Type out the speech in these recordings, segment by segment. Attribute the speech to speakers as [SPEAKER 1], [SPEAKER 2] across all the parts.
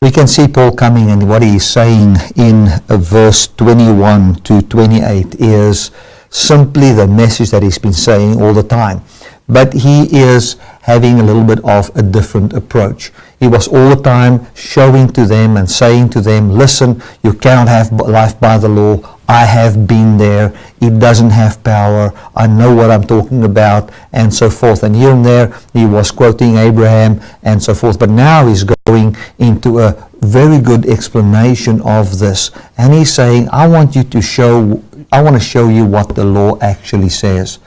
[SPEAKER 1] we can see Paul coming, and what he is saying in verse 21 to 28 is simply the message that he's been saying all the time. But he is having a little bit of a different approach. He was all the time showing to them and saying to them, listen, you cannot have life by the law. I have been there. It doesn't have power. I know what I'm talking about, and so forth. And here and there, he was quoting Abraham and so forth. But now he's going into a very good explanation of this. And he's saying, I want to show you what the law actually says.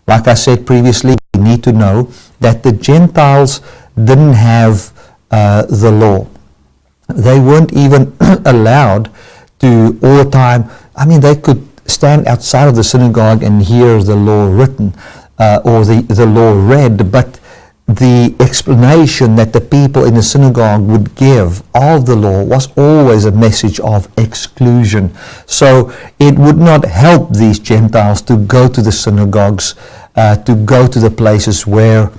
[SPEAKER 1] Like I said previously, we need to know that the Gentiles didn't have the law. They weren't even allowed to all the time. I mean, they could stand outside of the synagogue and hear the law written or the law read, but the explanation that the people in the synagogue would give of the law was always a message of exclusion. So it would not help these Gentiles to go to the synagogues, to go to the places where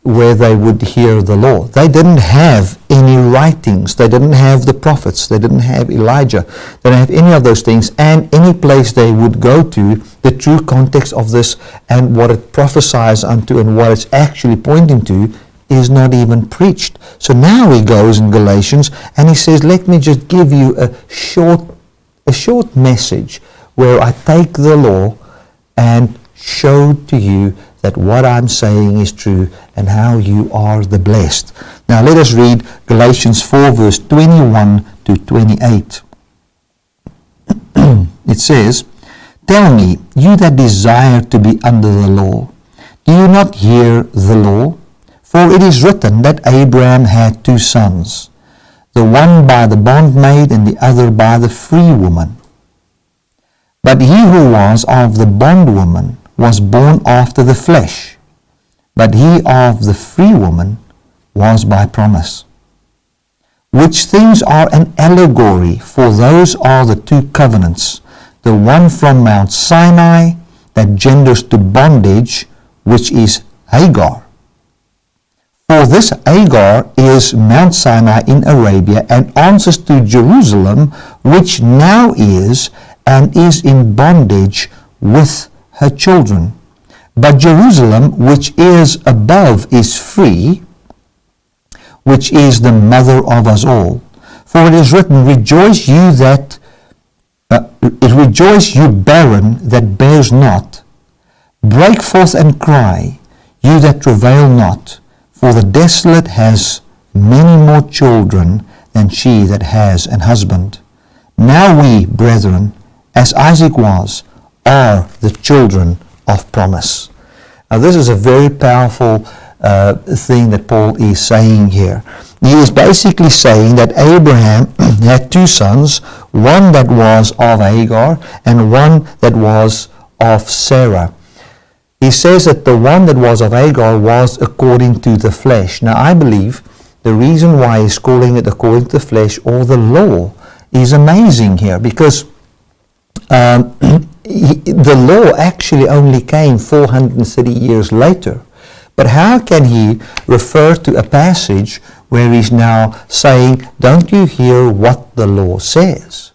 [SPEAKER 1] they would hear the law. They didn't have any writings. They didn't have the prophets. They didn't have Elijah. They didn't have any of those things. And any place they would go to, the true context of this and what it prophesies unto and what it's actually pointing to is not even preached. So now he goes in Galatians and he says, let me just give you a short message where I take the law and show to you that what I'm saying is true and how you are the blessed. Now let us read Galatians 4 verse 21 to 28. It says, tell me, you that desire to be under the law, do you not hear the law? For it is written that Abraham had two sons, the one by the bondmaid and the other by the free woman. But he who was of the bondwoman was born after the flesh, but he of the free woman was by promise. Which things are an allegory, for those are the two covenants, the one from Mount Sinai that genders to bondage, which is Hagar. For this Hagar is Mount Sinai in Arabia, and answers to Jerusalem, which now is and is in bondage with her children. But Jerusalem, which is above, is free, which is the mother of us all. For it is written, rejoice you barren that bears not. Break forth and cry, you that travail not. For the desolate has many more children than she that has an husband. Now we, brethren, as Isaac was, are the children of promise. Now this is a very powerful thing that Paul is saying here. He is basically saying that Abraham had two sons, one that was of Hagar and one that was of Sarah. He says that the one that was of Hagar was according to the flesh. Now I believe the reason why he's calling it according to the flesh or the law is amazing here, because the law actually only came 430 years later. But how can he refer to a passage where he's now saying, don't you hear what the law says?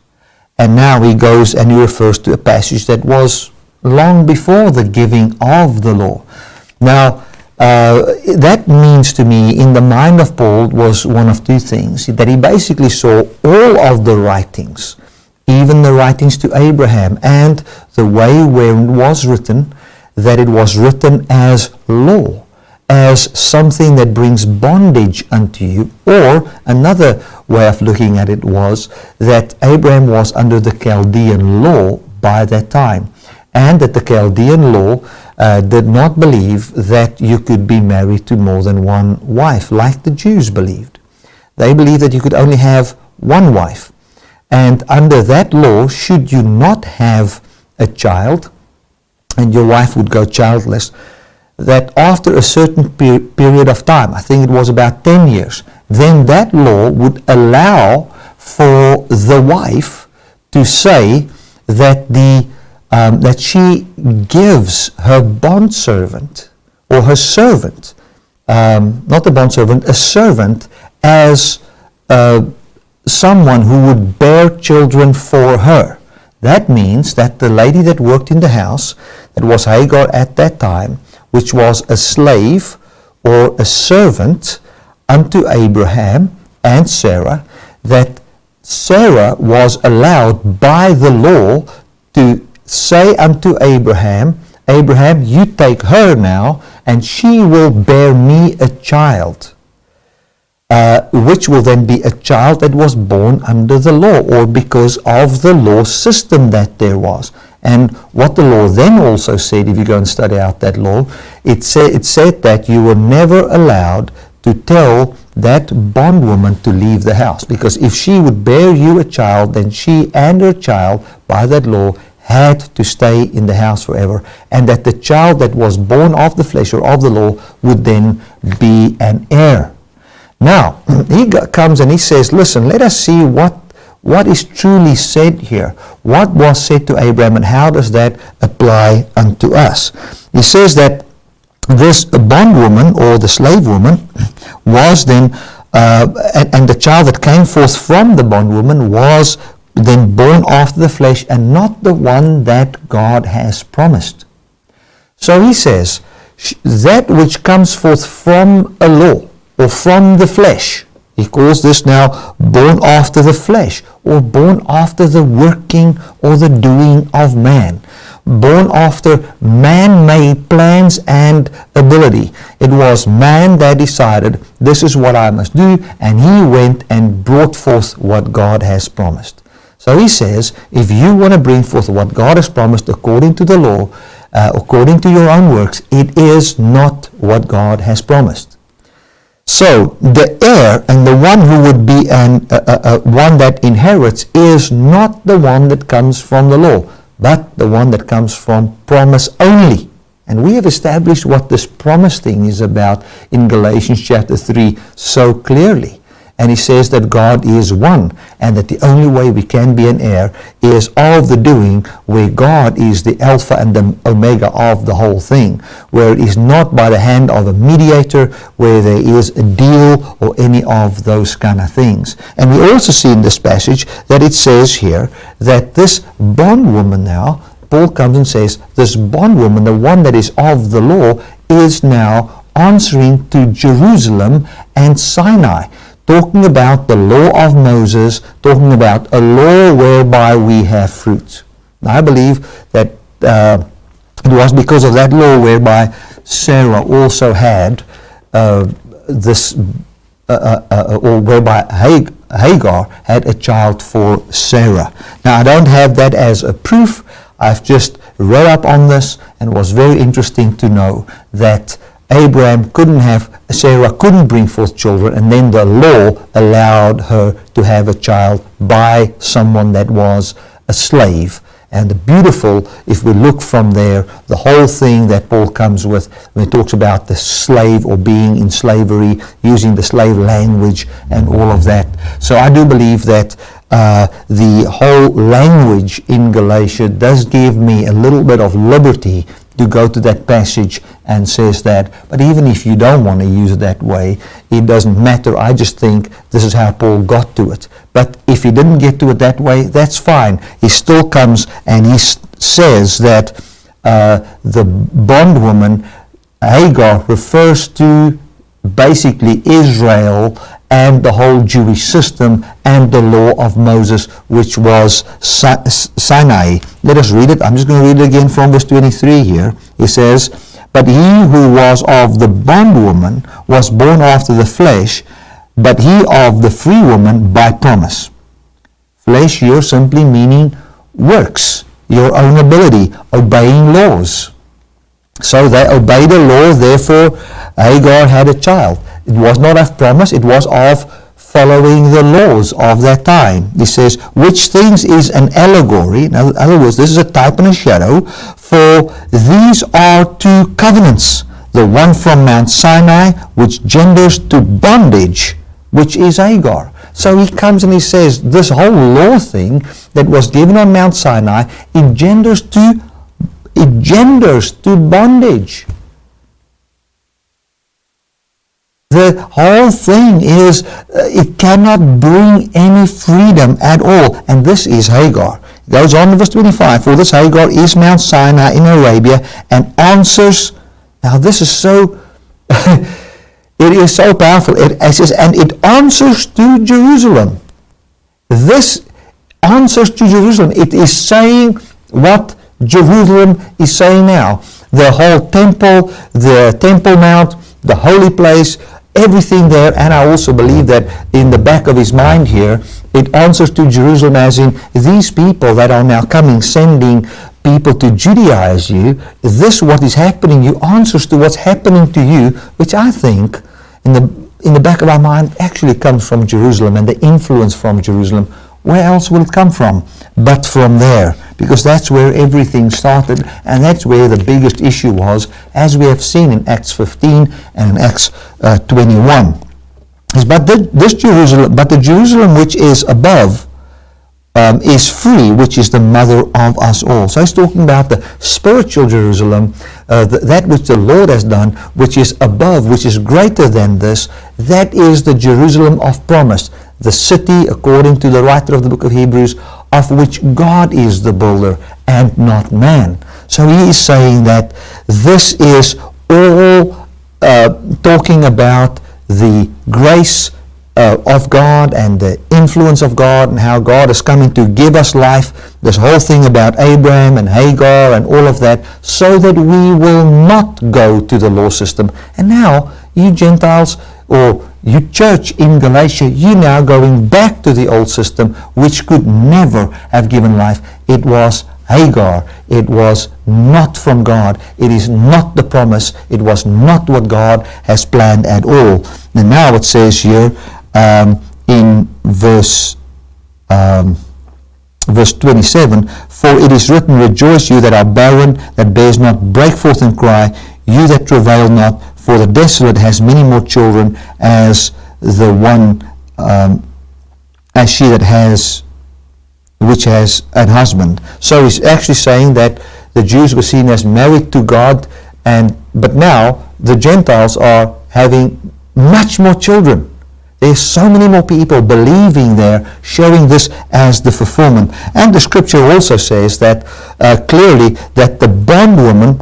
[SPEAKER 1] And now he goes and he refers to a passage that was long before the giving of the law. Now, that means to me, in the mind of Paul, was one of two things. That he basically saw all of the writings, even the writings to Abraham, and the way where it was written, that it was written as law, as something that brings bondage unto you. Or another way of looking at it was that Abraham was under the Chaldean law by that time, and that the Chaldean law did not believe that you could be married to more than one wife, like the Jews believed. They believed that you could only have one wife. And under that law, should you not have a child, and your wife would go childless, that after a certain period of time, I think it was about 10 years, then that law would allow for the wife to say that that she gives her bondservant or her servant, not a bondservant, a servant as someone who would bear children for her. That means that the lady that worked in the house, that was Hagar at that time, which was a slave or a servant unto Abraham and Sarah, that Sarah was allowed by the law to say unto Abraham, Abraham, you take her now, and she will bear me a child, which will then be a child that was born under the law, or because of the law system that there was. And what the law then also said, if you go and study out that law, it said that you were never allowed to tell that bondwoman to leave the house, because if she would bear you a child, then she and her child, by that law, had to stay in the house forever, and that the child that was born of the flesh or of the law would then be an heir. Now, he comes and he says, listen, let us see what is truly said here. What was said to Abraham, and how does that apply unto us? He says that this bondwoman or the slave woman was then, and the child that came forth from the bondwoman was then born after the flesh, and not the one that God has promised. So he says, that which comes forth from a law or from the flesh, he calls this now born after the flesh, or born after the working or the doing of man, born after man-made plans and ability. It was man that decided, this is what I must do, and he went and brought forth what God has promised. So he says, if you want to bring forth what God has promised according to the law, according to your own works, it is not what God has promised. So the heir and the one who would be one that inherits is not the one that comes from the law, but the one that comes from promise only. And we have established what this promise thing is about in Galatians chapter 3 so clearly. And he says that God is one, and that the only way we can be an heir is of the doing, where God is the Alpha and the Omega of the whole thing, where it is not by the hand of a mediator, where there is a deal or any of those kind of things. And we also see in this passage that it says here that this bondwoman now, Paul comes and says, this bondwoman, the one that is of the law, is now answering to Jerusalem and Sinai, talking about the law of Moses, talking about a law whereby we have fruit. Now, I believe that it was because of that law whereby Sarah also had this, or whereby Hagar had a child for Sarah. Now, I don't have that as a proof. I've just read up on this, and it was very interesting to know that Sarah couldn't bring forth children, and then the law allowed her to have a child by someone that was a slave. And the beautiful, if we look from there, the whole thing that Paul comes with when he talks about the slave or being in slavery, using the slave language and all of that. So I do believe that the whole language in Galatia does give me a little bit of liberty to go to that passage and says that, but even if you don't want to use it that way, it doesn't matter. I just think this is how Paul got to it. But if he didn't get to it that way, that's fine. He still comes and he says that the bondwoman, Hagar, refers to basically Israel and the whole Jewish system and the law of Moses, which was Sinai. Let us read it. I'm just going to read it again from verse 23 here. He says, but he who was of the bondwoman was born after the flesh, but he of the free woman by promise. Flesh here simply meaning works, your own ability, obeying laws. So they obeyed the law, therefore Hagar had a child. It was not of promise, it was of following the laws of that time. He says, which things is an allegory. In other words, this is a type and a shadow, for these are two covenants. The one from Mount Sinai, which genders to bondage, which is Hagar. So he comes and he says, this whole law thing that was given on Mount Sinai, it genders to bondage. The whole thing is, it cannot bring any freedom at all. And this is Hagar. It goes on in verse 25. For this Hagar is Mount Sinai in Arabia and answers. Now this is so, it is so powerful. It says, and it answers to Jerusalem. This answers to Jerusalem. It is saying what Jerusalem is saying now. The whole temple, the Temple Mount, the holy place, everything there. And I also believe that in the back of his mind here, it answers to Jerusalem as in these people that are now coming, sending people to Judaize you. This, what is happening, you answers to what's happening to you, which I think in the back of our mind actually comes from Jerusalem and the influence from Jerusalem. Where else will it come from but from there? Because that's where everything started, and that's where the biggest issue was, as we have seen in Acts 15 and in Acts 21. But the Jerusalem which is above is free, which is the mother of us all. So he's talking about the spiritual Jerusalem, that which the Lord has done, which is above, which is greater than this. That is the Jerusalem of promise. The city, according to the writer of the book of Hebrews, of which God is the builder and not man. So he is saying that this is all talking about the grace of God and the influence of God and how God is coming to give us life. This whole thing about Abraham and Hagar and all of that, so that we will not go to the law system. And now, you Gentiles, or you church in Galatia, you now going back to the old system, which could never have given life. It was Hagar. It was not from God. It is not the promise. It was not what God has planned at all. And now it says here in verse 27, for it is written, rejoice you that are barren, that bears not, break forth and cry, you that travail not, for the desolate has many more children as the one, as she that has, which has an husband. So he's actually saying that the Jews were seen as married to God, but now the Gentiles are having much more children. There's so many more people believing there, showing this as the fulfillment. And the scripture also says that clearly that the bondwoman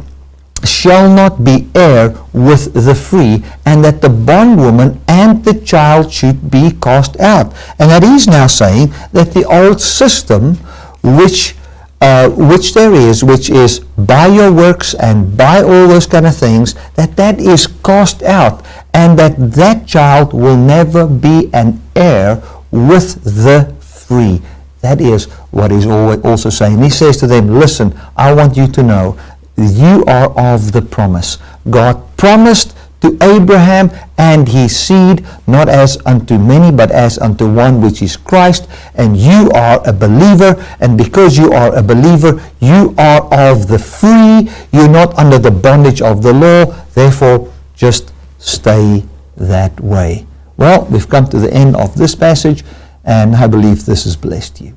[SPEAKER 1] shall not be heir with the free, and that the bondwoman and the child should be cast out. And that is now saying that the old system, which there is, which is by your works and by all those kind of things, that is cast out, and that child will never be an heir with the free. That is what he's also saying. He says to them, listen, I want you to know, you are of the promise. God promised to Abraham and his seed, not as unto many, but as unto one, which is Christ. And you are a believer, and because you are a believer, you are of the free. You're not under the bondage of the law. Therefore, just stay that way. Well, we've come to the end of this passage, and I believe this has blessed you.